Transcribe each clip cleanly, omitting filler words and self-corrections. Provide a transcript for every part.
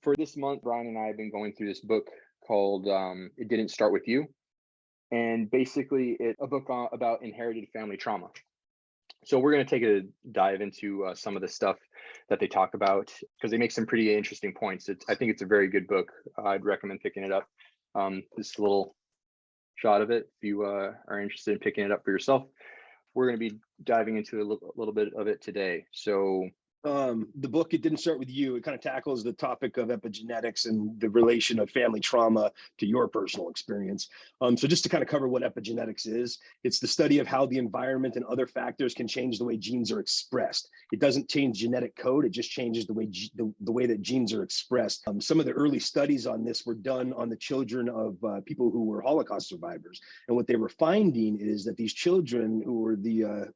For this month, Brian and I have been going through this book called It Didn't Start With You. And basically, it's a book about inherited family trauma. So we're going to take a dive into some of the stuff that they talk about because they make some pretty interesting points. I think it's a very good book. I'd recommend picking it up. This little shot of it, if you are interested in picking it up for yourself. We're going to be diving into a little bit of it today. So the book, It Didn't Start With You, it kind of tackles the topic of epigenetics and the relation of family trauma to your personal experience. So just to kind of cover what epigenetics is, it's the study of how the environment and other factors can change the way genes are expressed. It doesn't change genetic code, it just changes the way that genes are expressed. Some of the early studies on this were done on the children of people who were Holocaust survivors. And what they were finding is that these children who were the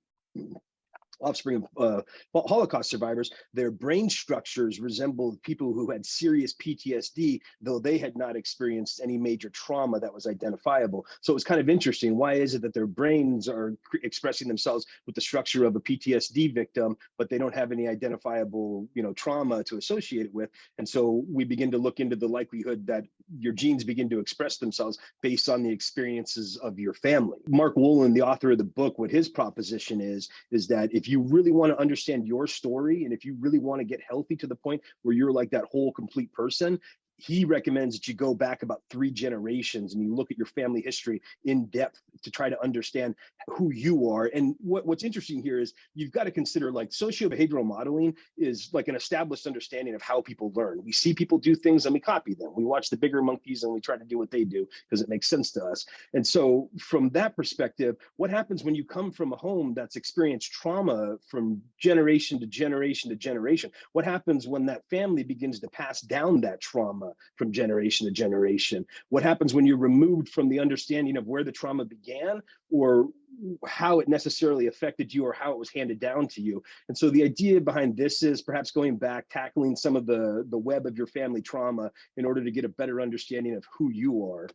offspring of Holocaust survivors, their brain structures resembled people who had serious PTSD, though they had not experienced any major trauma that was identifiable. So it was kind of interesting. Why is it that their brains are expressing themselves with the structure of a PTSD victim, but they don't have any identifiable, trauma to associate it with? And so we begin to look into the likelihood that your genes begin to express themselves based on the experiences of your family. Mark Wolynn, the author of the book, what his proposition is that if you really want to understand your story, and if you really want to get healthy to the point where you're like that whole complete person, he recommends that you go back about 3 generations and you look at your family history in depth to try to understand who you are. And what's interesting here is you've got to consider, like, socio-behavioral modeling is like an established understanding of how people learn. We see people do things and we copy them. We watch the bigger monkeys and we try to do what they do because it makes sense to us. And so from that perspective, what happens when you come from a home that's experienced trauma from generation to generation to generation? What happens when that family begins to pass down that trauma from generation to generation? What happens when you're removed from the understanding of where the trauma began or how it necessarily affected you or how it was handed down to you? And so the idea behind this is perhaps going back, tackling some of the web of your family trauma in order to get a better understanding of who you are.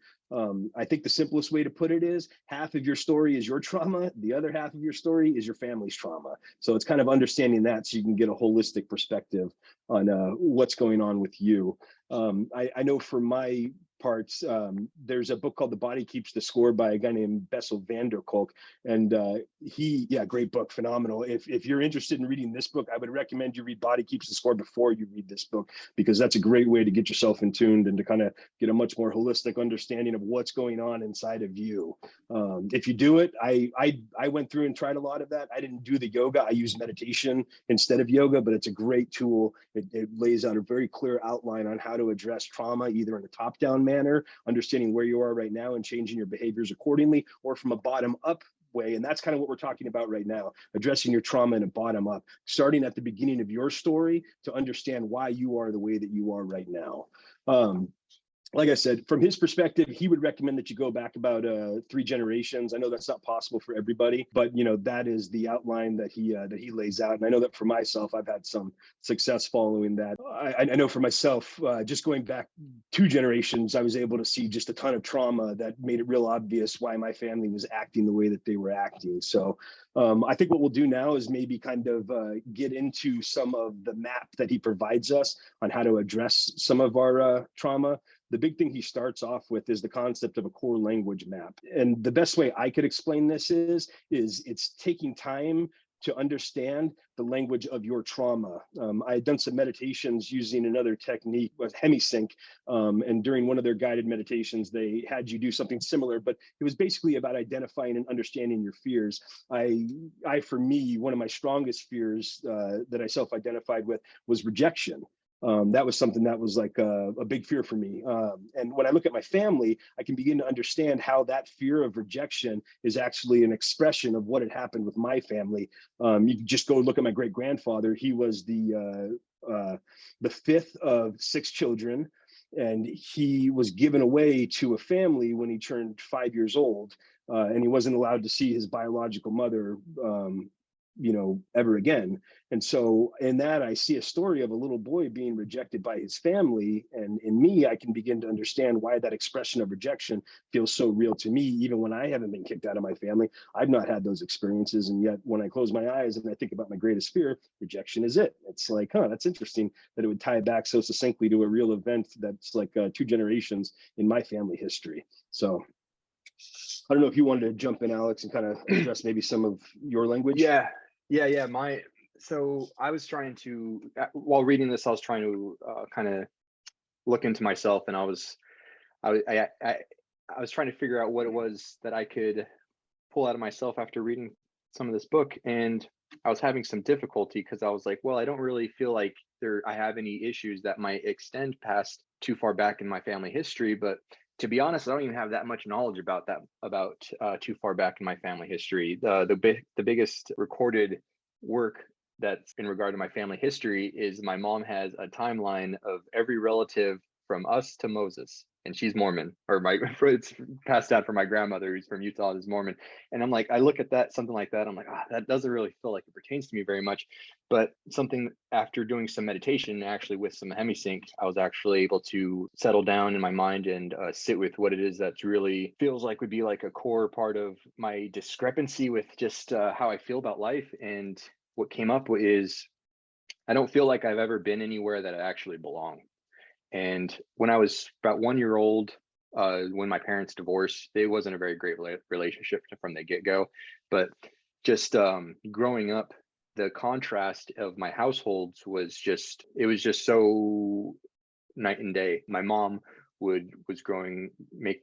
I think the simplest way to put it is half of your story is your trauma, the other half of your story is your family's trauma. So it's kind of understanding that so you can get a holistic perspective on what's going on with you. I know for my parts, there's a book called The Body Keeps the Score by a guy named Bessel van der Kolk. And great book, phenomenal. If you're interested in reading this book, I would recommend you read Body Keeps the Score before you read this book, because that's a great way to get yourself in tuned and to kind of get a much more holistic understanding of what's going on inside of you. If you do it, I went through and tried a lot of that. I didn't do the yoga. I use meditation instead of yoga, but it's a great tool. It lays out a very clear outline on how to address trauma, either in a top-down manner, understanding where you are right now and changing your behaviors accordingly, or from a bottom-up way. And that's kind of what we're talking about right now, addressing your trauma in a bottom up, starting at the beginning of your story to understand why you are the way that you are right now. Like I said, from his perspective, he would recommend that you go back about 3 generations. I know that's not possible for everybody, but that is the outline that he lays out. And I know that for myself, I've had some success following that. I know for myself, just going back 2 generations, I was able to see just a ton of trauma that made it real obvious why my family was acting the way that they were acting. So I think what we'll do now is maybe kind of get into some of the map that he provides us on how to address some of our trauma. The big thing he starts off with is the concept of a core language map. And the best way I could explain this is it's taking time to understand the language of your trauma. I had done some meditations using another technique with Hemisync, and during one of their guided meditations, they had you do something similar, but it was basically about identifying and understanding your fears. For me, one of my strongest fears that I self-identified with was rejection. That was something that was like a big fear for me. And when I look at my family, I can begin to understand how that fear of rejection is actually an expression of what had happened with my family. You can just go look at my great-grandfather. He was the 5th of 6 children, and he was given away to a family when he turned 5 years old, and he wasn't allowed to see his biological mother ever again. And so in that, I see a story of a little boy being rejected by his family. And in me, I can begin to understand why that expression of rejection feels so real to me. Even when I haven't been kicked out of my family, I've not had those experiences. And yet when I close my eyes and I think about my greatest fear, rejection is it. It's like, that's interesting that it would tie back so succinctly to a real event that's like 2 generations in my family history. So I don't know if you wanted to jump in, Alex, and kind of address maybe some of your language. Yeah. So I was trying to, while reading this, I was trying to kind of look into myself, and I was trying to figure out what it was that I could pull out of myself after reading some of this book. And I was having some difficulty because I was like, well, I don't really feel like I have any issues that might extend past too far back in my family history. But to be honest, I don't even have that much knowledge about too far back in my family history. The biggest recorded work that's in regard to my family history is my mom has a timeline of every relative from us to Moses, and she's Mormon, or it's passed down from my grandmother who's from Utah, is Mormon. And I'm like, I look at that, something like that, I'm like, that doesn't really feel like it pertains to me very much. But something, after doing some meditation, actually with some Hemisync, I was actually able to settle down in my mind and sit with what it is that's really feels like would be like a core part of my discrepancy with just how I feel about life. And what came up is, I don't feel like I've ever been anywhere that I actually belong. And when I was about 1 year old, when my parents divorced, it wasn't a very great relationship from the get-go. But just growing up, the contrast of my households was just so night and day. My mom was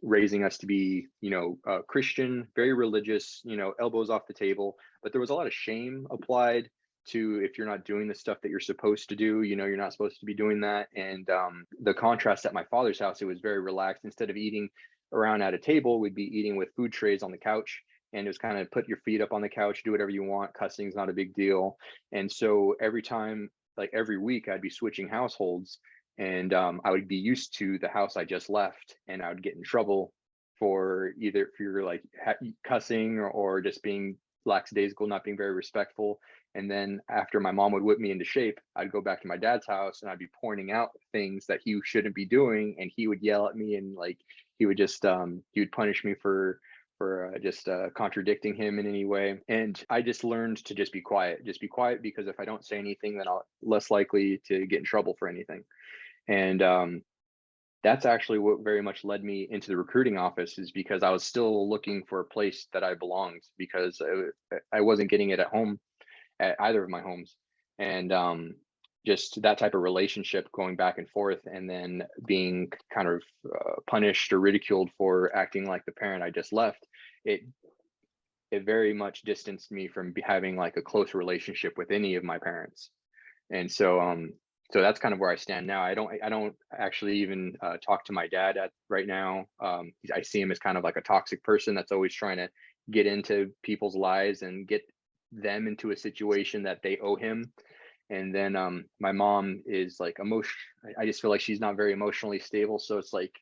raising us to be, Christian, very religious, elbows off the table. But there was a lot of shame applied to, if you're not doing the stuff that you're supposed to do, you're not supposed to be doing that. And the contrast at my father's house, it was very relaxed. Instead of eating around at a table, we'd be eating with food trays on the couch. And it was kind of put your feet up on the couch, do whatever you want. Cussing's not a big deal. And so every time, like every week, I'd be switching households, and I would be used to the house I just left, and I would get in trouble for either if you're like cussing or just being lackadaisical, not being very respectful. And then after my mom would whip me into shape, I'd go back to my dad's house and I'd be pointing out things that he shouldn't be doing, and he would yell at me, and like he would just he would punish me for just contradicting him in any way. And I just learned to just be quiet, because if I don't say anything, then I'll less likely to get in trouble for anything. And that's actually what very much led me into the recruiting office, is because I was still looking for a place that I belonged, because I wasn't getting it at home, at either of my homes. And just that type of relationship going back and forth, and then being kind of punished or ridiculed for acting like the parent I just left, it very much distanced me from having like a close relationship with any of my parents. And so that's kind of where I stand now. I don't actually even talk to my dad right now. I see him as kind of like a toxic person that's always trying to get into people's lives and get them into a situation that they owe him. And then my mom is like I just feel like she's not very emotionally stable. So it's like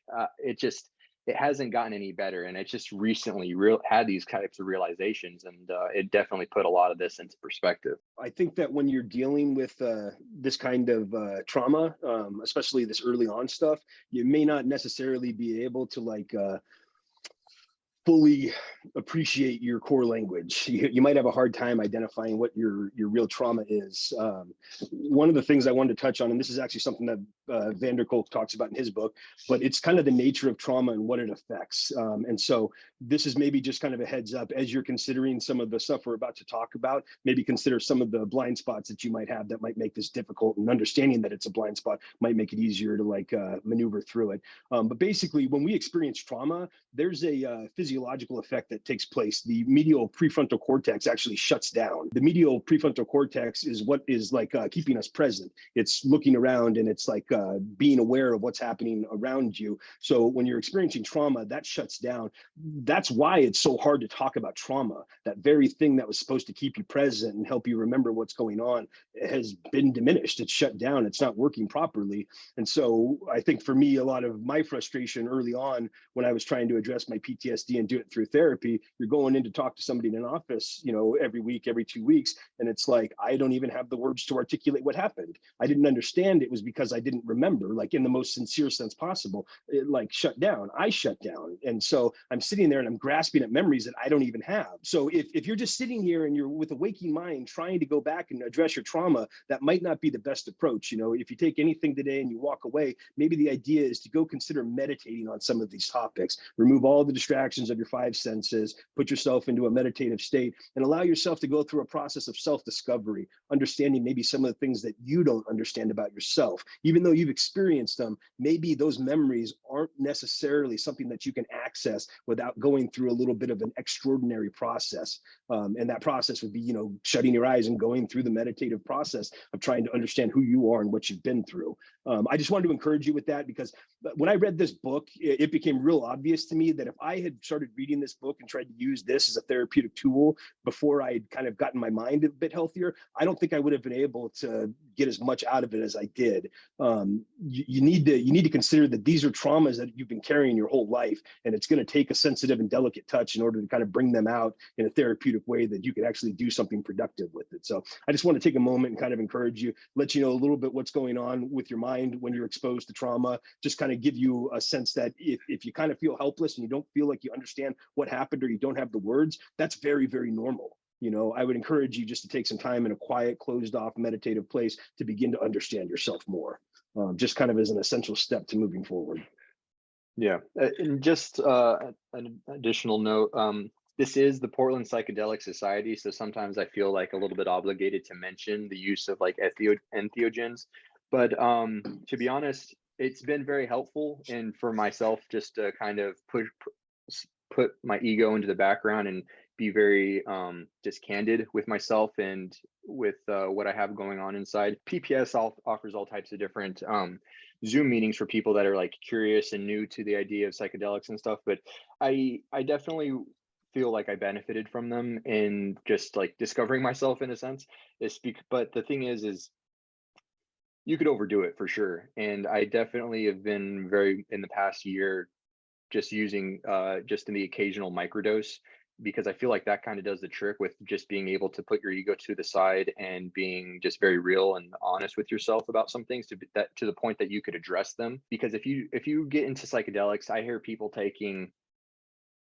it hasn't gotten any better. And it's just recently had these types of realizations, and it definitely put a lot of this into perspective. I think that when you're dealing with this kind of trauma, especially this early on stuff, you may not necessarily be able to like fully appreciate your core language. You might have a hard time identifying what your real trauma is. One of the things I wanted to touch on, and this is actually something that Van der Kolk talks about in his book, but it's kind of the nature of trauma and what it affects. And so this is maybe just kind of a heads up as you're considering some of the stuff we're about to talk about. Maybe consider some of the blind spots that you might have that might make this difficult, and understanding that it's a blind spot might make it easier to like maneuver through it. But basically, when we experience trauma, there's a physiological effect that takes place. The medial prefrontal cortex actually shuts down. The medial prefrontal cortex is what is like keeping us present. It's looking around, and it's like being aware of what's happening around you. So when you're experiencing trauma, that shuts down. That's why it's so hard to talk about trauma. That very thing that was supposed to keep you present and help you remember what's going on has been diminished. It's shut down. It's not working properly. And so I think for me, a lot of my frustration early on when I was trying to address my PTSD and do it through therapy, you're going in to talk to somebody in an office, every week, every 2 weeks. And it's like, I don't even have the words to articulate what happened. I didn't understand it was because I didn't remember, like in the most sincere sense possible. It like shut down. I shut down. And so I'm sitting there and I'm grasping at memories that I don't even have. So if you're just sitting here and you're with a waking mind trying to go back and address your trauma, that might not be the best approach. If you take anything today and you walk away, maybe the idea is to go consider meditating on some of these topics. Remove all the distractions of your five senses, put yourself into a meditative state, and allow yourself to go through a process of self-discovery, understanding maybe some of the things that you don't understand about yourself. Even though you've experienced them, maybe those memories aren't necessarily something that you can access without going through a little bit of an extraordinary process. And that process would be, shutting your eyes and going through the meditative process of trying to understand who you are and what you've been through. I just wanted to encourage you with that, because when I read this book, it became real obvious to me that if I had started reading this book and tried to use this as a therapeutic tool before I had kind of gotten my mind a bit healthier, I don't think I would have been able to get as much out of it as I did. You need to consider that these are traumas that you've been carrying your whole life, and it's going to take a sensitive and delicate touch in order to kind of bring them out in a therapeutic way that you could actually do something productive with it. So I just want to take a moment and kind of encourage you, let you know a little bit what's going on with your mind when you're exposed to trauma, just kind of give you a sense that if you kind of feel helpless and you don't feel like you understand what happened or you don't have the words, that's very, very normal. I would encourage you just to take some time in a quiet, closed off, meditative place to begin to understand yourself more, just kind of as an essential step to moving forward. Yeah, and just an additional note, this is the Portland Psychedelic Society, so sometimes I feel like a little bit obligated to mention the use of like entheogens, but to be honest, it's been very helpful, and for myself just to kind of put my ego into the background and be very just candid with myself and with what I have going on inside. PPS offers all types of different Zoom meetings for people that are like curious and new to the idea of psychedelics and stuff, but I definitely feel like I benefited from them in just like discovering myself in a sense. But the thing is you could overdo it for sure, and I definitely have been very in the past year just using just in the occasional microdose, because I feel like that kind of does the trick with just being able to put your ego to the side and being just very real and honest with yourself about some things to the point that you could address them. Because if you get into psychedelics, I hear people taking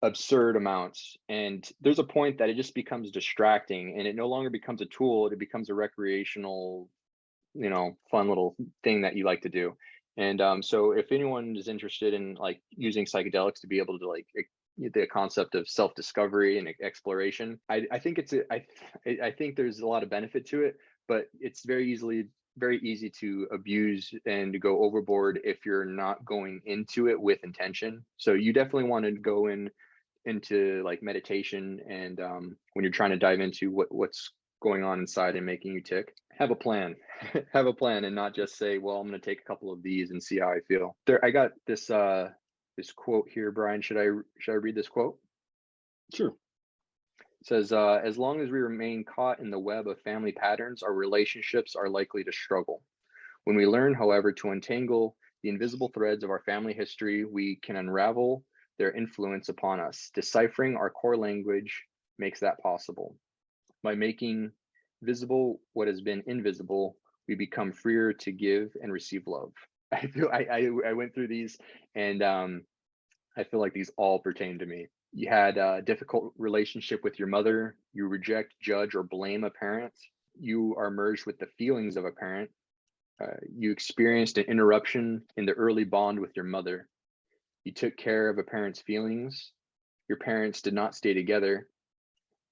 absurd amounts, and there's a point that it just becomes distracting and it no longer becomes a tool, it becomes a recreational, fun little thing that you like to do. And so if anyone is interested in like using psychedelics to be able to like the concept of self-discovery and exploration, I think I think there's a lot of benefit to it, but it's very easy to abuse and to go overboard if you're not going into it with intention. So you definitely want to go into like meditation, and when you're trying to dive into what's going on inside and making you tick, have a plan. Have a plan, and not just say, well, I'm going to take a couple of these and see how I feel. I got this this quote here, Brian. Should I read this quote? Sure. It says, as long as we remain caught in the web of family patterns, our relationships are likely to struggle. When we learn, however, to untangle the invisible threads of our family history, we can unravel their influence upon us. Deciphering our core language makes that possible. By making visible what has been invisible, we become freer to give and receive love. I feel I went through these, and I feel like these all pertain to me. You had a difficult relationship with your mother. You reject, judge, or blame a parent. You are merged with the feelings of a parent. You experienced an interruption in the early bond with your mother. You took care of a parent's feelings. Your parents did not stay together,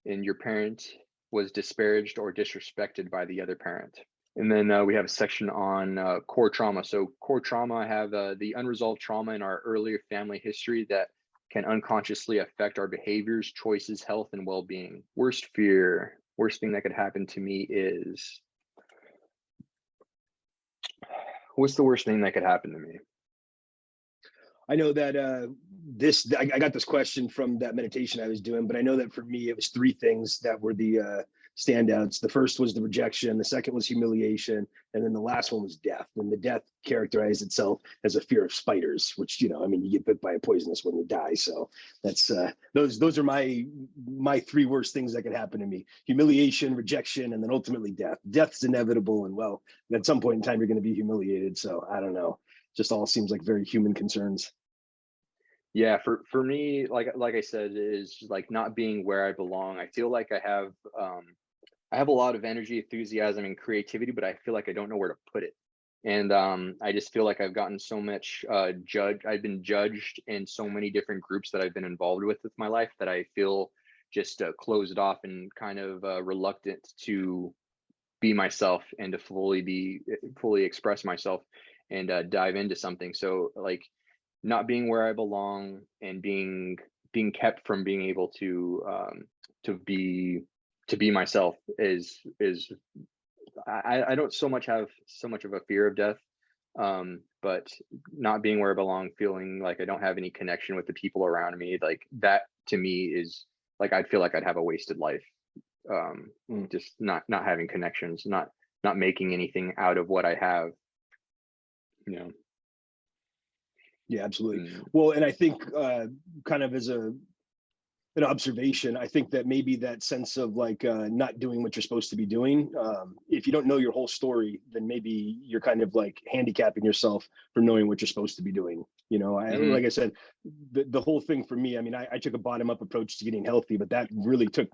and your parent was disparaged or disrespected by the other parent. And then we have a section on core trauma. So core trauma have the unresolved trauma in our earlier family history that can unconsciously affect our behaviors, choices, health, and well-being. Worst thing that could happen to me is, What's the worst thing that could happen to me? I know that I got this question from that meditation I was doing, but I know that for me, it was three things that were the standouts. The first was the rejection, the second was humiliation, and then the last one was death. And the death characterized itself as a fear of spiders, which, you know, I mean, you get bit by a poisonous when you die. So that's those are my three worst things that can happen to me: humiliation, rejection, and then ultimately death. Death's inevitable, and well, at some point in time, you're going to be humiliated. So I don't know. Just all seems like very human concerns. Yeah, for me, like I said, is like not being where I belong. I feel like I have a lot of energy, enthusiasm, and creativity, but I feel like I don't know where to put it. And I just feel like I've gotten so much I've been judged in so many different groups that I've been involved with my life, that I feel just closed off and kind of reluctant to be myself and to fully express myself and dive into something. So like not being where I belong and being kept from being able to be myself is I don't so much have so much of a fear of death, but not being where I belong, feeling like I don't have any connection with the people around me, like that to me is like I'd feel like I'd have a wasted life. Just not having connections, not making anything out of what I have, you know. Yeah, absolutely. Mm. Well, and I think kind of as an observation, I think that maybe that sense of like not doing what you're supposed to be doing, if you don't know your whole story, then maybe you're kind of like handicapping yourself from knowing what you're supposed to be doing. You know, like I said, the whole thing for me, I mean, I took a bottom up approach to getting healthy, but that really took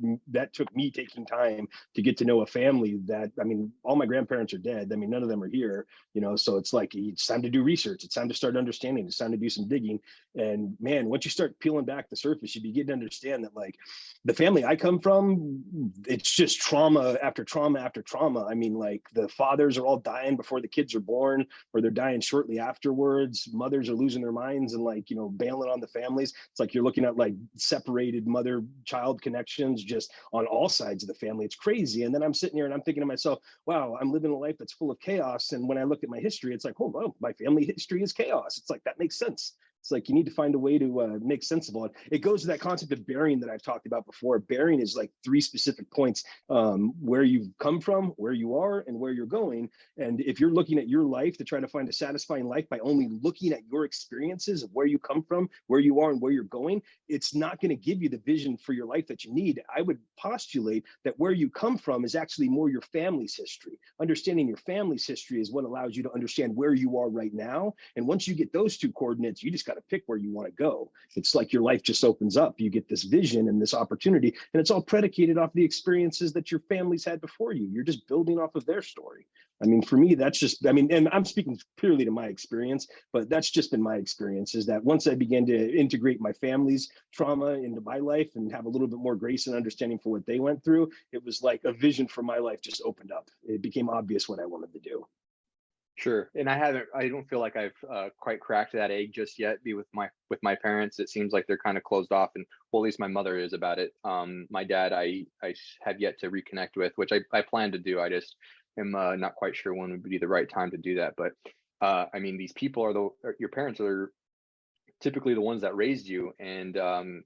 me taking time to get to know a family that, I mean, all my grandparents are dead. I mean, none of them are here, you know, so it's like, it's time to do research. It's time to start understanding. It's time to do some digging. And man, once you start peeling back the surface, you begin to understand that like the family I come from, it's just trauma after trauma after trauma. I mean, like the fathers are all dying before the kids are born, or they're dying shortly afterwards. Mothers are losing their minds and like, you know, bailing on the families. It's like you're looking at like separated mother-child connections just on all sides of the family. It's crazy. And then I'm sitting here and I'm thinking to myself, wow, I'm living a life that's full of chaos. And when I look at my history, it's like, oh, well, my family history is chaos. It's like, that makes sense. It's like you need to find a way to make sense of all it. It goes to that concept of bearing that I've talked about before. Bearing is like three specific points: where you've come from, where you are, and where you're going. And if you're looking at your life to try to find a satisfying life by only looking at your experiences of where you come from, where you are, and where you're going, it's not going to give you the vision for your life that you need. I would postulate that where you come from is actually more your family's history. Understanding your family's history is what allows you to understand where you are right now. And once you get those two coordinates, you just got to pick where you want to go. It's like your life just opens up. You get this vision and this opportunity, and it's all predicated off the experiences that your family's had before you. You're just building off of their story. I mean, for me, that's just, I mean, and I'm speaking purely to my experience, but that's just been my experience, is that once I began to integrate my family's trauma into my life and have a little bit more grace and understanding for what they went through, it was like a vision for my life just opened up. It became obvious what I wanted to do. Sure. And I don't feel like I've quite cracked that egg just yet. Be with my parents, it seems like they're kind of closed off, and well, at least my mother is about it. My dad, I have yet to reconnect with, which I plan to do. I just am not quite sure when would be the right time to do that. But I mean, these people your parents are typically the ones that raised you, and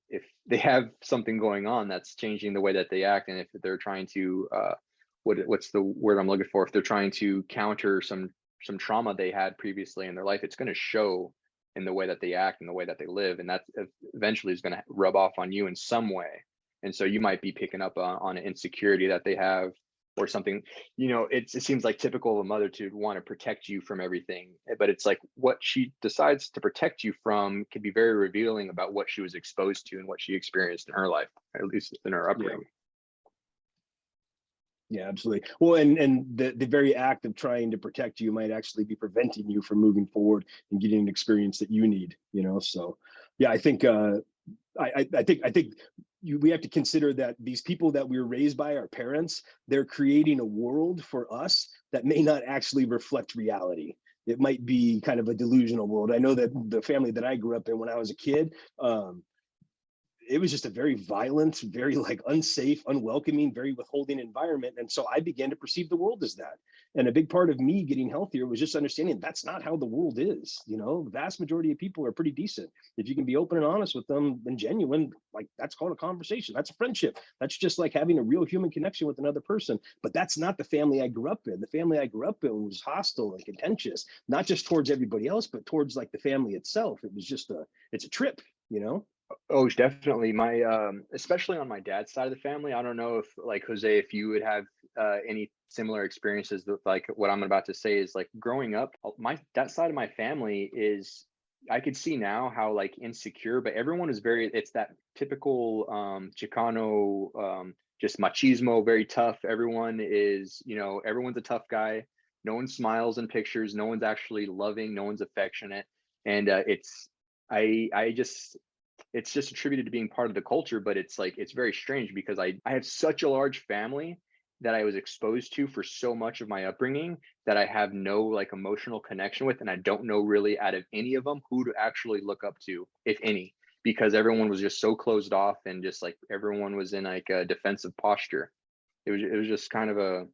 if they have something going on that's changing the way that they act, and if they're trying to what's the word I'm looking for, if they're trying to counter some trauma they had previously in their life, it's going to show in the way that they act and the way that they live, and that eventually is going to rub off on you in some way. And so you might be picking up on an insecurity that they have or something. You know, it seems like typical of a mother to want to protect you from everything, but it's like what she decides to protect you from can be very revealing about what she was exposed to and what she experienced in her life, at least in her upbringing. Yeah, absolutely. Well, and the very act of trying to protect you might actually be preventing you from moving forward and getting an experience that you need, you know? So yeah, I think we have to consider that these people that we were raised by, our parents, they're creating a world for us that may not actually reflect reality. It might be kind of a delusional world. I know that the family that I grew up in when I was a kid, it was just a very violent, very like unsafe, unwelcoming, very withholding environment. And so I began to perceive the world as that. And a big part of me getting healthier was just understanding that's not how the world is. You know, the vast majority of people are pretty decent. If you can be open and honest with them and genuine, like that's called a conversation. That's a friendship. That's just like having a real human connection with another person. But that's not the family I grew up in. The family I grew up in was hostile and contentious, not just towards everybody else, but towards like the family itself. It was just it's a trip, you know? Oh, definitely. My especially on my dad's side of the family. I don't know if like Jose, if you would have any similar experiences with like what I'm about to say is like growing up, my that side of my family is I could see now how like insecure, but everyone is very it's that typical Chicano just machismo, very tough. Everyone is, you know, everyone's a tough guy. No one smiles in pictures, no one's actually loving, no one's affectionate. And I just it's just attributed to being part of the culture, but it's like it's very strange because I have such a large family that I was exposed to for so much of my upbringing that I have no like emotional connection with, and I don't know really out of any of them who to actually look up to, if any, because everyone was just so closed off and just like everyone was in like a defensive posture. It was just kind of a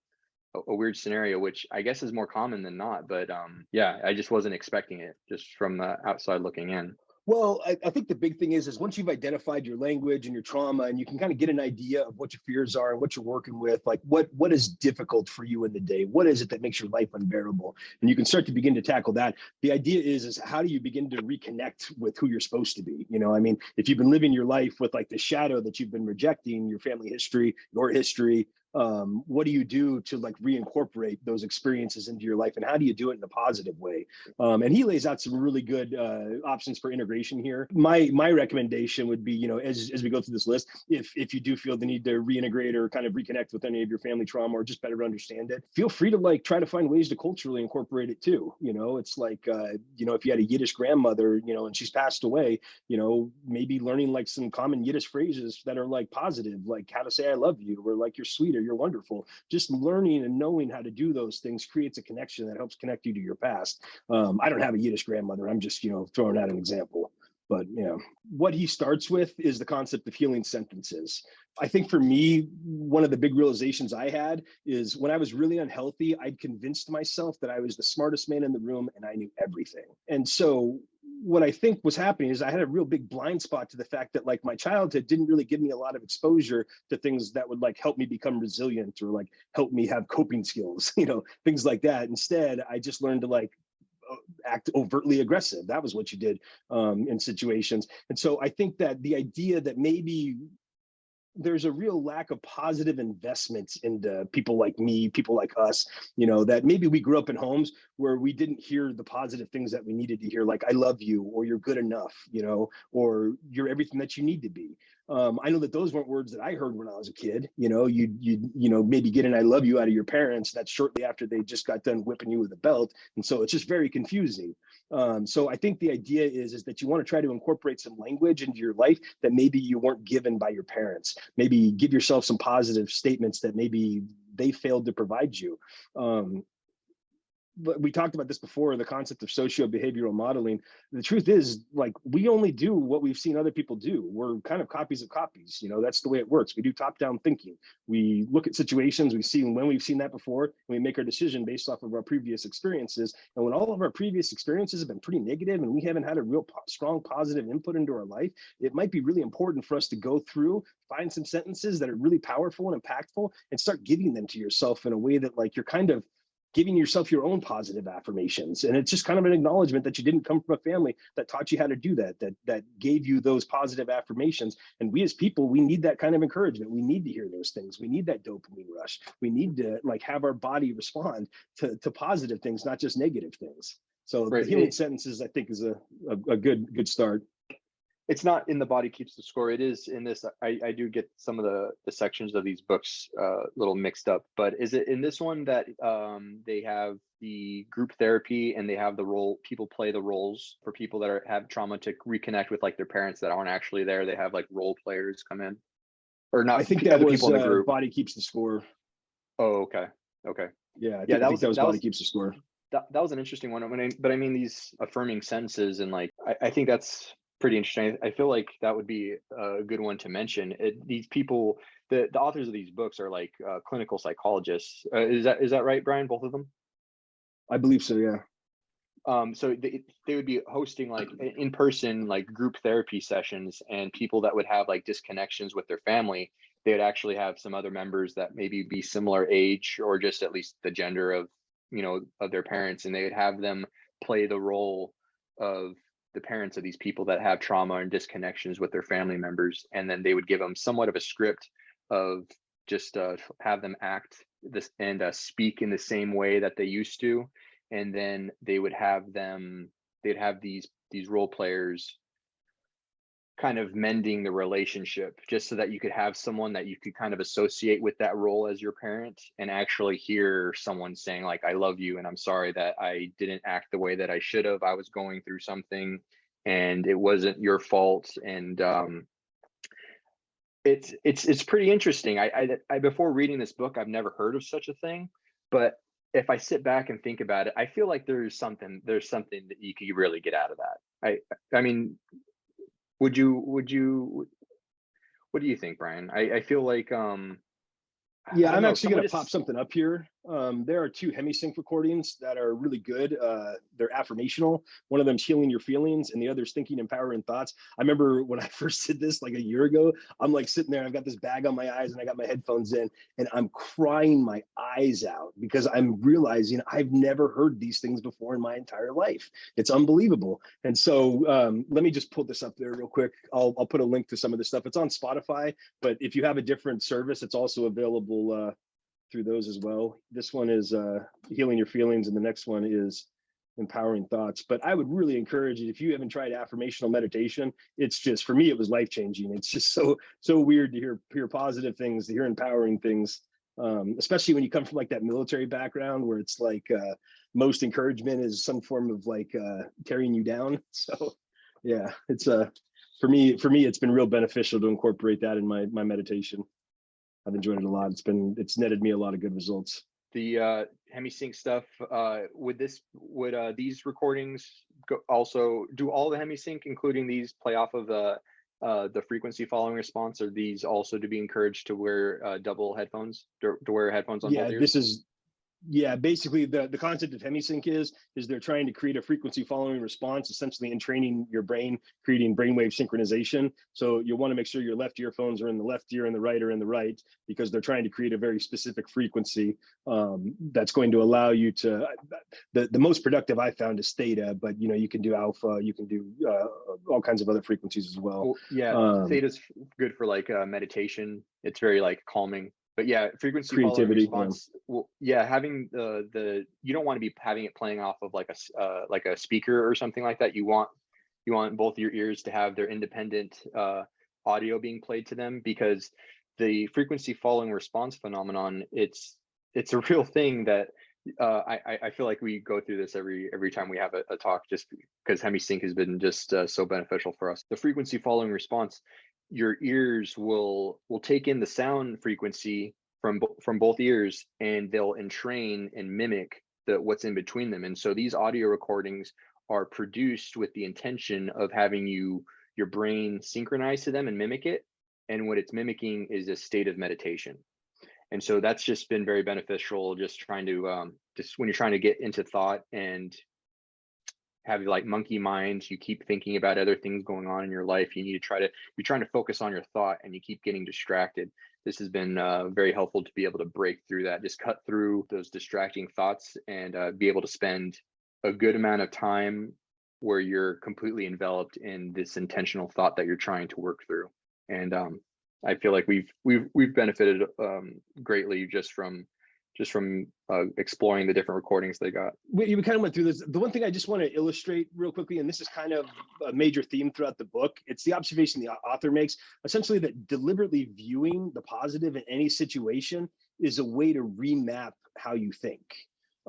weird scenario, which I guess is more common than not. But yeah, I just wasn't expecting it just from the outside looking in. Well, I think the big thing is once you've identified your language and your trauma, and you can kind of get an idea of what your fears are and what you're working with, like what is difficult for you in the day, what is it that makes your life unbearable, and you can start to begin to tackle that. The idea is how do you begin to reconnect with who you're supposed to be? You know, I mean, if you've been living your life with like the shadow that you've been rejecting, your family history, your history, what do you do to like reincorporate those experiences into your life, and how do you do it in a positive way? And he lays out some really good options for integration here. My recommendation would be, you know, as we go through this list, if you do feel the need to reintegrate or kind of reconnect with any of your family trauma or just better understand it, feel free to like try to find ways to culturally incorporate it too. You know, it's like you know, if you had a Yiddish grandmother, you know, and she's passed away, you know, maybe learning like some common Yiddish phrases that are like positive, like how to say I love you, or like you're sweet, or you're wonderful. Just learning and knowing how to do those things creates a connection that helps connect you to your past. I don't have a Yiddish grandmother. I'm just, you know, throwing out an example. But, you know, what he starts with is the concept of healing sentences. I think for me, one of the big realizations I had is when I was really unhealthy, I'd convinced myself that I was the smartest man in the room and I knew everything. And so what I think was happening is I had a real big blind spot to the fact that like my childhood didn't really give me a lot of exposure to things that would like help me become resilient or like help me have coping skills, you know, things like that. Instead, I just learned to like act overtly aggressive. That was what you did in situations. And so I think that the idea that maybe there's a real lack of positive investments into people like me, people like us, you know, that maybe we grew up in homes where we didn't hear the positive things that we needed to hear, like I love you, or you're good enough, you know, or you're everything that you need to be. I know that those weren't words that I heard when I was a kid. You know, you know, maybe get an I love you out of your parents. That's shortly after they just got done whipping you with a belt. And so it's just very confusing. So I think the idea is that you want to try to incorporate some language into your life that maybe you weren't given by your parents. Maybe give yourself some positive statements that maybe they failed to provide you. But we talked about this before, the concept of socio-behavioral modeling. The truth is, like, we only do what we've seen other people do. We're kind of copies of copies. You know, that's the way it works. We do top-down thinking. We look at situations, we see when we've seen that before, and we make our decision based off of our previous experiences. And when all of our previous experiences have been pretty negative and we haven't had a real strong positive input into our life, it might be really important for us to go through, find some sentences that are really powerful and impactful, and start giving them to yourself in a way that, like, you're kind of giving yourself your own positive affirmations. And it's just kind of an acknowledgement that you didn't come from a family that taught you how to do that, that gave you those positive affirmations. And we as people, we need that kind of encouragement. We need to hear those things. We need that dopamine rush. We need to like have our body respond to positive things, not just negative things. So right. The healing sentences, I think, is a good start. It's not in The Body Keeps the Score. It is in this. I do get some of the sections of these books a little mixed up, but is it in this one that they have the group therapy and they have the role, people play the roles for people that have trauma to reconnect with like their parents that aren't actually there. They have like role players come in, or not. I think that was people in the group. Body Keeps the Score. Oh, okay. Yeah, I think that was Body Keeps the Score. That was an interesting one. But I mean, these affirming sentences and like, I think that's pretty interesting. I feel like that would be a good one to mention. These people, the authors of these books are like clinical psychologists. Is that right, Brian? Both of them? I believe so, yeah. So they would be hosting like in-person like group therapy sessions, and people that would have like disconnections with their family, they would actually have some other members that maybe be similar age or just at least the gender of, of their parents, and they would have them play the role of the parents of these people that have trauma and disconnections with their family members, and then they would give them somewhat of a script of just have them act this and speak in the same way that they used to, and then they'd have these role players kind of mending the relationship, just so that you could have someone that you could kind of associate with that role as your parent, and actually hear someone saying like, I love you and I'm sorry that I didn't act the way that I should have. I was going through something and it wasn't your fault. And it's pretty interesting. I before reading this book, I've never heard of such a thing, but if I sit back and think about it, I feel like there's something that you could really get out of that. I mean, what do you think, Brian? I feel like Yeah, I don't I'm know, actually someone going to pop just something up here. There are two Hemisync recordings that are really good. They're affirmational. One of them's healing your feelings, and the other's thinking empowering thoughts. I remember when I first did this like a year ago, I'm like sitting there, I've got this bag on my eyes and I got my headphones in, and I'm crying my eyes out because I'm realizing I've never heard these things before in my entire life. It's unbelievable. And so let me just pull this up there real quick. I'll put a link to some of this stuff. It's on Spotify, but if you have a different service, it's also available through those as well. This one is healing your feelings, and the next one is empowering thoughts. But I would really encourage it if you haven't tried affirmational meditation. It's just, for me, it was life changing. It's just so weird to hear positive things, to hear empowering things, especially when you come from like that military background where it's like most encouragement is some form of like tearing you down. So yeah, it's for me, it's been real beneficial to incorporate that in my meditation. I've enjoyed it a lot. It's netted me a lot of good results. the Hemisync stuff, would these recordings also do all the Hemisync, including these play off of the frequency following response? Are these also to be encouraged to wear double headphones, to wear headphones on both ears? Yeah, basically the concept of Hemisync is they're trying to create a frequency following response, essentially in training your brain, creating brainwave synchronization. So you want to make sure your left earphones are in the left ear and the right are in the right, because they're trying to create a very specific frequency that's going to allow you to, the most productive I found is theta, but you can do alpha, you can do all kinds of other frequencies as well. Yeah, theta's good for like meditation. It's very like calming. But yeah, frequency following response. Yeah. Well, yeah, having you don't want to be having it playing off of like a speaker or something like that. You want both your ears to have their independent audio being played to them, because the frequency following response phenomenon, it's a real thing that I feel like we go through this every time we have a talk, just because Hemisync has been just so beneficial for us. The frequency following response, your ears will take in the sound frequency from both ears, and they'll entrain and mimic what's in between them. And so these audio recordings are produced with the intention of having your brain synchronize to them and mimic it. And what it's mimicking is a state of meditation. And so that's just been very beneficial, just trying to just when you're trying to get into thought and have like monkey mind, you keep thinking about other things going on in your life, you're trying to focus on your thought and you keep getting distracted. This has been very helpful to be able to break through that, just cut through those distracting thoughts, and be able to spend a good amount of time where you're completely enveloped in this intentional thought that you're trying to work through. And I feel like we've benefited greatly just from exploring the different recordings they got. We kind of went through this. The one thing I just want to illustrate real quickly, and this is kind of a major theme throughout the book, it's the observation the author makes, essentially, that deliberately viewing the positive in any situation is a way to remap how you think.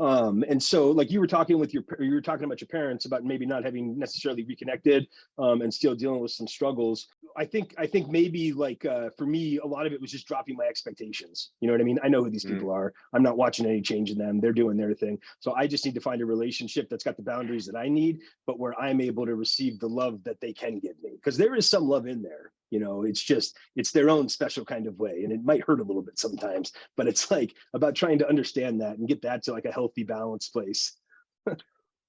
And so like you were talking about your parents about maybe not having necessarily reconnected, and still dealing with some struggles. I think maybe like for me, a lot of it was just dropping my expectations. You know what I mean? I know who these people are. I'm not watching any change in them. They're doing their thing. So I just need to find a relationship that's got the boundaries that I need, but where I'm able to receive the love that they can give me. Because there is some love in there. You know, it's their own special kind of way. And it might hurt a little bit sometimes, but it's like about trying to understand that and get that to like a healthy, balanced place.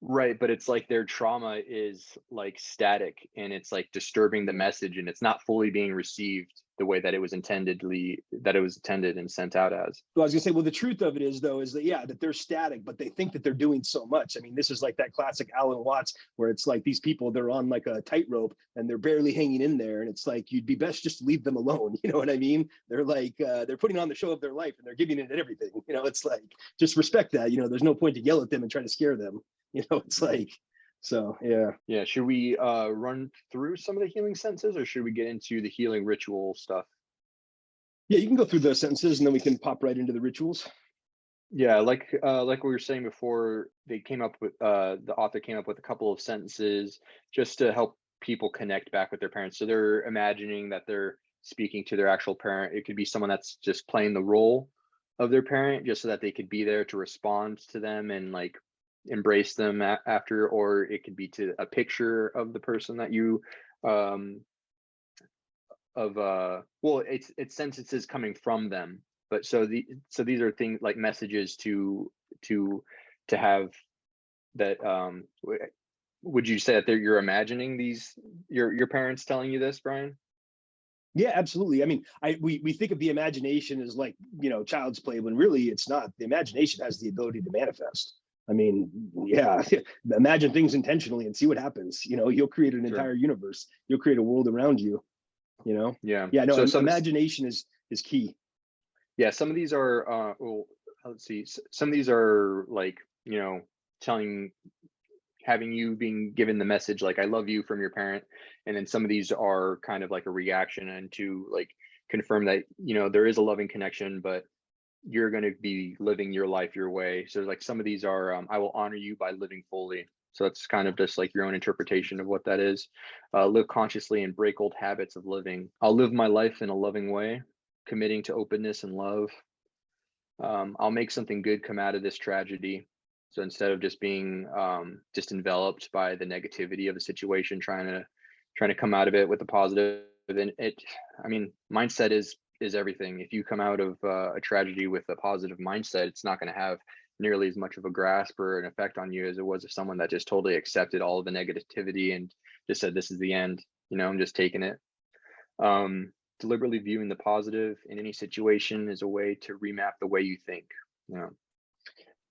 Right, but it's like their trauma is like static and it's like disturbing the message and it's not fully being received the way that it was intended and sent out as. Well, I was gonna say, well, the truth of it is though, is that yeah, that they're static, but they think that they're doing so much. I mean, this is like that classic Alan Watts, where it's like these people, they're on like a tightrope and they're barely hanging in there. And it's like, you'd be best just leave them alone. You know what I mean? They're like, they're putting on the show of their life and they're giving it everything. You know, it's like, just respect that. You know, there's no point to yell at them and try to scare them. You know, it's like, so yeah. Yeah, should we run through some of the healing sentences or should we get into the healing ritual stuff? Yeah, you can go through the sentences and then we can pop right into the rituals. Yeah, like we were saying before, the author came up with a couple of sentences just to help people connect back with their parents. So they're imagining that they're speaking to their actual parent. It could be someone that's just playing the role of their parent just so that they could be there to respond to them and like embrace them after, or it could be to a picture of the person that you well, it's sentences coming from them, but so these are things like messages to have that would you say that you're imagining these your parents telling you this, Brian? Yeah, absolutely. I mean, we think of the imagination as like, you know, child's play, when really it's not. The imagination has the ability to manifest. I mean, yeah, imagine things intentionally and see what happens. You know, you'll create an entire universe. You'll create a world around you, you know? Yeah. Yeah, no, So imagination is key. yeah, some of these are well, let's see. Some of these are like, you know, having you being given the message like I love you from your parent, and then some of these are kind of like a reaction and to like confirm that, you know, there is a loving connection, but you're going to be living your life your way. So like some of these are I will honor you by living fully. So that's kind of just like your own interpretation of what that is. Live consciously and break old habits of living. I'll live my life in a loving way, committing to openness and love. I'll make something good come out of this tragedy. So instead of just being just enveloped by the negativity of the situation, trying to come out of it with the positive. And I mean, mindset is everything. If you come out of a tragedy with a positive mindset, it's not going to have nearly as much of a grasp or an effect on you as it was if someone that just totally accepted all of the negativity and just said, this is the end, you know, I'm just taking it. Deliberately viewing the positive in any situation is a way to remap the way you think. Yeah.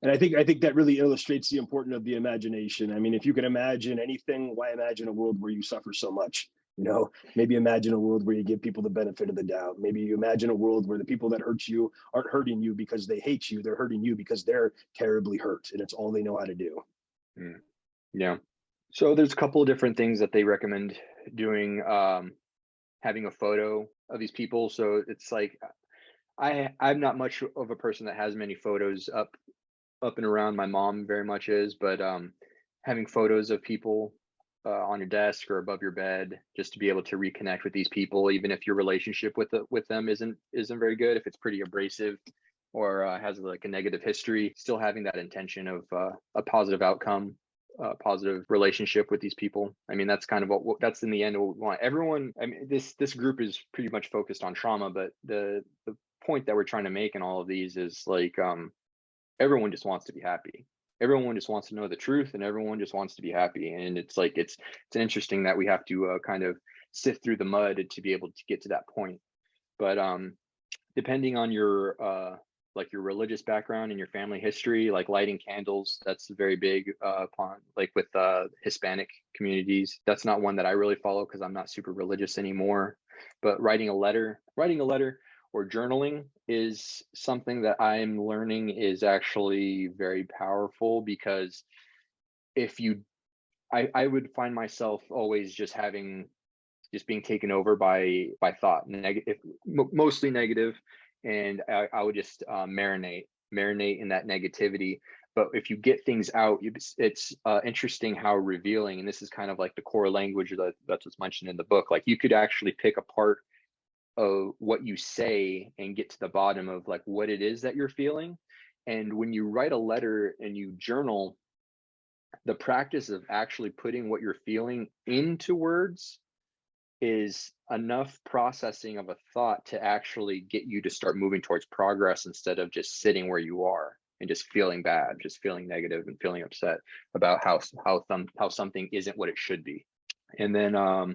And I think that really illustrates the importance of the imagination. I mean, if you can imagine anything, why imagine a world where you suffer so much? You know, maybe imagine a world where you give people the benefit of the doubt. Maybe you imagine a world where the people that hurt you aren't hurting you because they hate you. They're hurting you because they're terribly hurt, and it's all they know how to do. Yeah. So there's a couple of different things that they recommend doing. Having a photo of these people. So it's like I'm not much of a person that has many photos up and around. My mom very much is, but having photos of people on your desk or above your bed, just to be able to reconnect with these people, even if your relationship with them isn't very good, if it's pretty abrasive or has like a negative history, still having that intention of a positive outcome, positive relationship with these people. I mean, that's kind of what that's in the end what we want. Everyone, I mean, this group is pretty much focused on trauma, but the point that we're trying to make in all of these is like everyone just wants to be happy. Everyone just wants to know the truth, and everyone just wants to be happy. And it's like it's interesting that we have to kind of sift through the mud to be able to get to that point. But depending on your like your religious background and your family history, like lighting candles, that's very big upon like with Hispanic communities. That's not one that I really follow because I'm not super religious anymore. But writing a letter or journaling is something that I'm learning is actually very powerful, because if you I would find myself always just being taken over by thought, negative, mostly negative, and I would just marinate in that negativity. But if you get things out, it's interesting how revealing, and this is kind of like the core language that's what's mentioned in the book. Like you could actually pick apart of what you say and get to the bottom of like what it is that you're feeling. And when you write a letter and you journal, the practice of actually putting what you're feeling into words is enough processing of a thought to actually get you to start moving towards progress instead of just sitting where you are and just feeling bad, just feeling negative and feeling upset about how something isn't what it should be. And then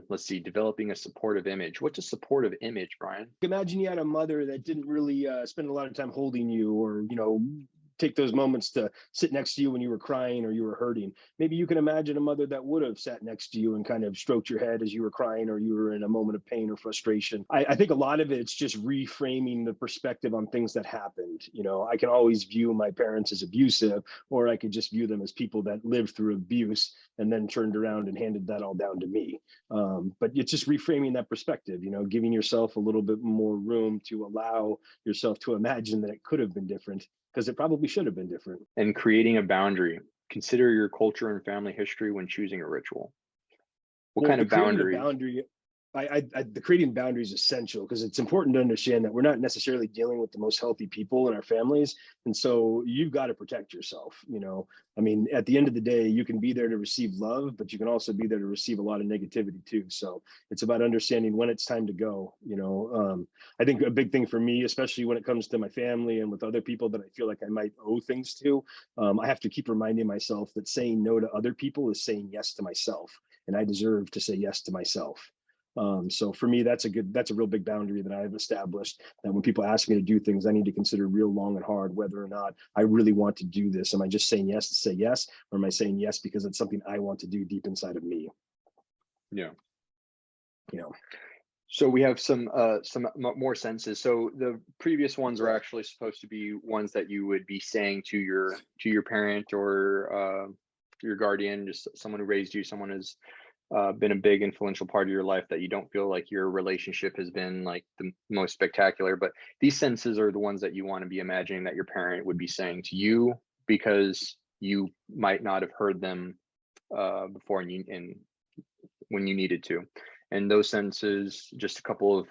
let's see, developing a supportive image. What's a supportive image, Brian? Imagine you had a mother that didn't really spend a lot of time holding you, or take those moments to sit next to you when you were crying or you were hurting. Maybe you can imagine a mother that would have sat next to you and kind of stroked your head as you were crying or you were in a moment of pain or frustration. I think a lot of it's just reframing the perspective on things that happened. I can always view my parents as abusive, or I could just view them as people that lived through abuse and then turned around and handed that all down to me. But it's just reframing that perspective, giving yourself a little bit more room to allow yourself to imagine that it could have been different, because it probably should have been different. And creating a boundary. Consider your culture and family history when choosing a ritual. What kind of boundary? The creating boundaries is essential, because it's important to understand that we're not necessarily dealing with the most healthy people in our families. And so you've got to protect yourself. At the end of the day, you can be there to receive love, but you can also be there to receive a lot of negativity too. So it's about understanding when it's time to go. I think a big thing for me, especially when it comes to my family and with other people that I feel like I might owe things to, I have to keep reminding myself that saying no to other people is saying yes to myself, and I deserve to say yes to myself. So for me, that's a real big boundary that I've established, that when people ask me to do things, I need to consider real long and hard whether or not I really want to do this. Am I just saying yes to say yes, or am I saying yes because it's something I want to do deep inside of me? Yeah. So we have some more senses. So the previous ones are actually supposed to be ones that you would be saying to your parent or your guardian, just someone who raised you, someone who's been a big influential part of your life that you don't feel like your relationship has been like the most spectacular. But these sentences are the ones that you want to be imagining that your parent would be saying to you, because you might not have heard them before and when you needed to. And those sentences, just a couple of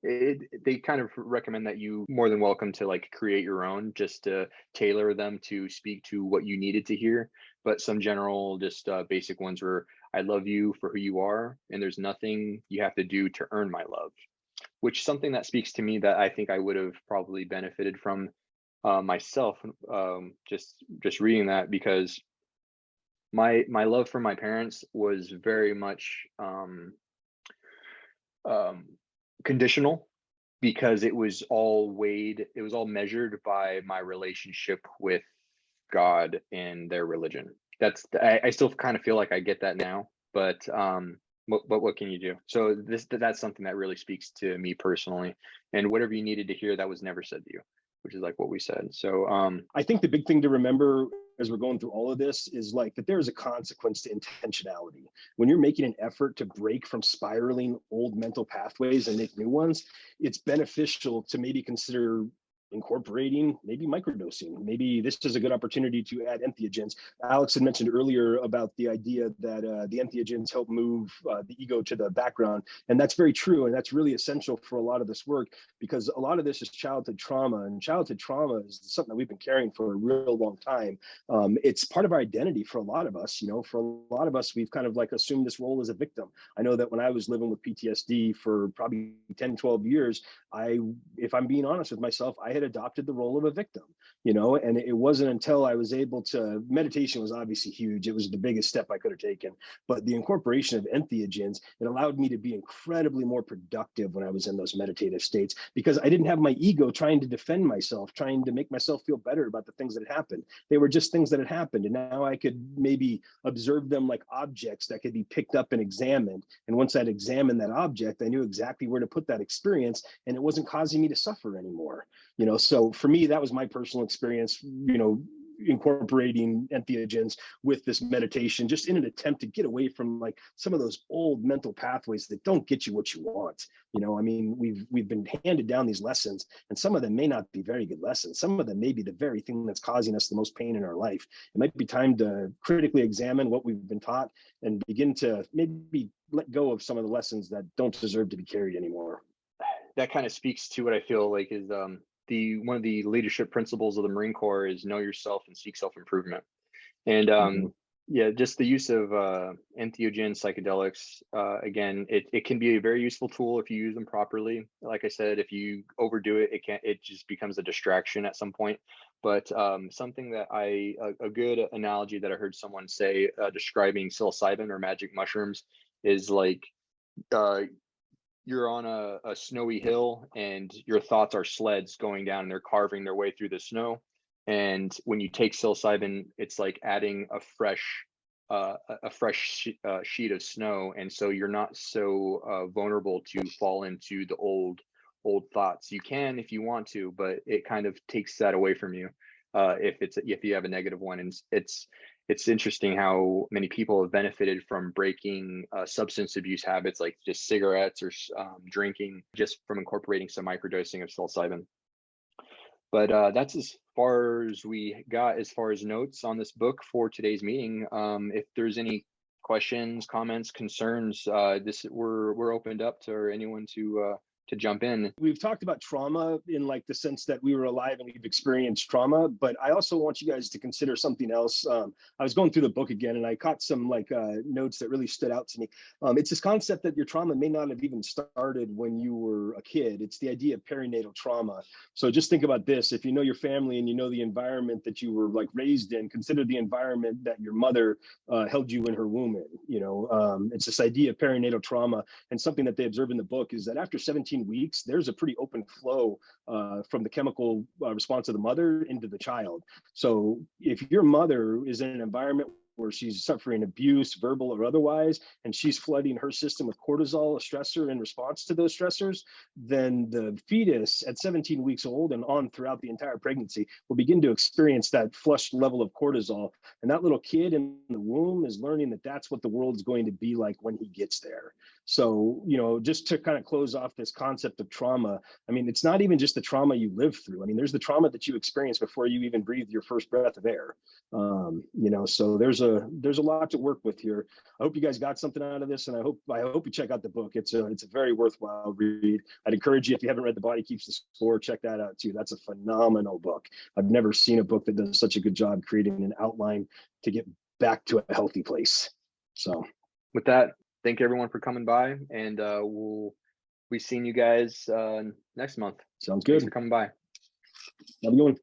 they kind of recommend that you more than welcome to like create your own, just to tailor them to speak to what you needed to hear. But some general, just basic ones were, I love you for who you are, and there's nothing you have to do to earn my love, which is something that speaks to me that I think I would have probably benefited from myself, just reading that, because my love for my parents was very much conditional, because it was all measured by my relationship with God and their religion. I still kind of feel like I get that now, but what can you do? So that's something that really speaks to me personally, and whatever you needed to hear that was never said to you, which is like what we said. So I think the big thing to remember as we're going through all of this is like that there is a consequence to intentionality. When you're making an effort to break from spiraling old mental pathways and make new ones, it's beneficial to maybe consider incorporating, maybe microdosing. Maybe this is a good opportunity to add entheogens. Alex had mentioned earlier about the idea that the entheogens help move the ego to the background. And that's very true. And that's really essential for a lot of this work, because a lot of this is childhood trauma, and childhood trauma is something that we've been carrying for a real long time. It's part of our identity for a lot of us. For a lot of us, we've kind of like assumed this role as a victim. I know that when I was living with PTSD for probably 10, 12 years, if I'm being honest with myself, I had adopted the role of a victim, and it wasn't until I was able to, meditation was obviously huge. It was the biggest step I could have taken, but the incorporation of entheogens, it allowed me to be incredibly more productive when I was in those meditative states, because I didn't have my ego trying to defend myself, trying to make myself feel better about the things that had happened. They were just things that had happened. And now I could maybe observe them like objects that could be picked up and examined. And once I'd examined that object, I knew exactly where to put that experience, and it wasn't causing me to suffer anymore. So for me, that was my personal experience, incorporating entheogens with this meditation, just in an attempt to get away from like some of those old mental pathways that don't get you what you want. You know, I mean, we've been handed down these lessons, and some of them may not be very good lessons. Some of them may be the very thing that's causing us the most pain in our life. It might be time to critically examine what we've been taught and begin to maybe let go of some of the lessons that don't deserve to be carried anymore. That kind of speaks to what I feel like is one of the leadership principles of the Marine Corps is know yourself and seek self-improvement. And yeah, just the use of entheogen psychedelics, again, it can be a very useful tool if you use them properly. Like I said, if you overdo it, it just becomes a distraction at some point. But something that a good analogy that I heard someone say describing psilocybin or magic mushrooms is like you're on a snowy hill and your thoughts are sleds going down and they're carving their way through the snow. And when you take psilocybin, it's like adding a fresh sheet of snow, and so you're not so vulnerable to fall into the old thoughts. You can if you want to, but it kind of takes that away from you if you have a negative one. And it's interesting how many people have benefited from breaking substance abuse habits like just cigarettes or drinking, just from incorporating some microdosing of psilocybin. But that's as far as we got as far as notes on this book for today's meeting. If there's any questions, comments, concerns, we're opened up to anyone to jump in. We've talked about trauma in like the sense that we were alive and we've experienced trauma, but I also want you guys to consider something else. I was going through the book again and I caught some like notes that really stood out to me. It's this concept that your trauma may not have even started when you were a kid. It's the idea of perinatal trauma. So just think about this. If you know your family and you know the environment that you were like raised in, consider the environment that your mother held you in her womb in. You know, it's this idea of perinatal trauma, and something that they observe in the book is that after 17 weeks, there's a pretty open flow from the chemical response of the mother into the child. So if your mother is in an environment where she's suffering abuse, verbal or otherwise, and she's flooding her system with cortisol, a stressor, in response to those stressors, then the fetus at 17 weeks old and on throughout the entire pregnancy will begin to experience that flushed level of cortisol. And that little kid in the womb is learning that that's what the world's going to be like when he gets there. So, you know, just to kind of close off this concept of trauma, I mean, it's not even just the trauma you live through. I mean, there's the trauma that you experience before you even breathe your first breath of air. You know, so there's a lot to work with here. I hope you guys got something out of this, and I hope you check out the book. It's a very worthwhile read. I'd encourage you, if you haven't read The Body Keeps the Score, check that out too. That's a phenomenal book. I've never seen a book that does such a good job creating an outline to get back to a healthy place. So with that, thank everyone for coming by, and we'll be seeing you guys next month. Sounds good. Thanks for coming by. Have a good one.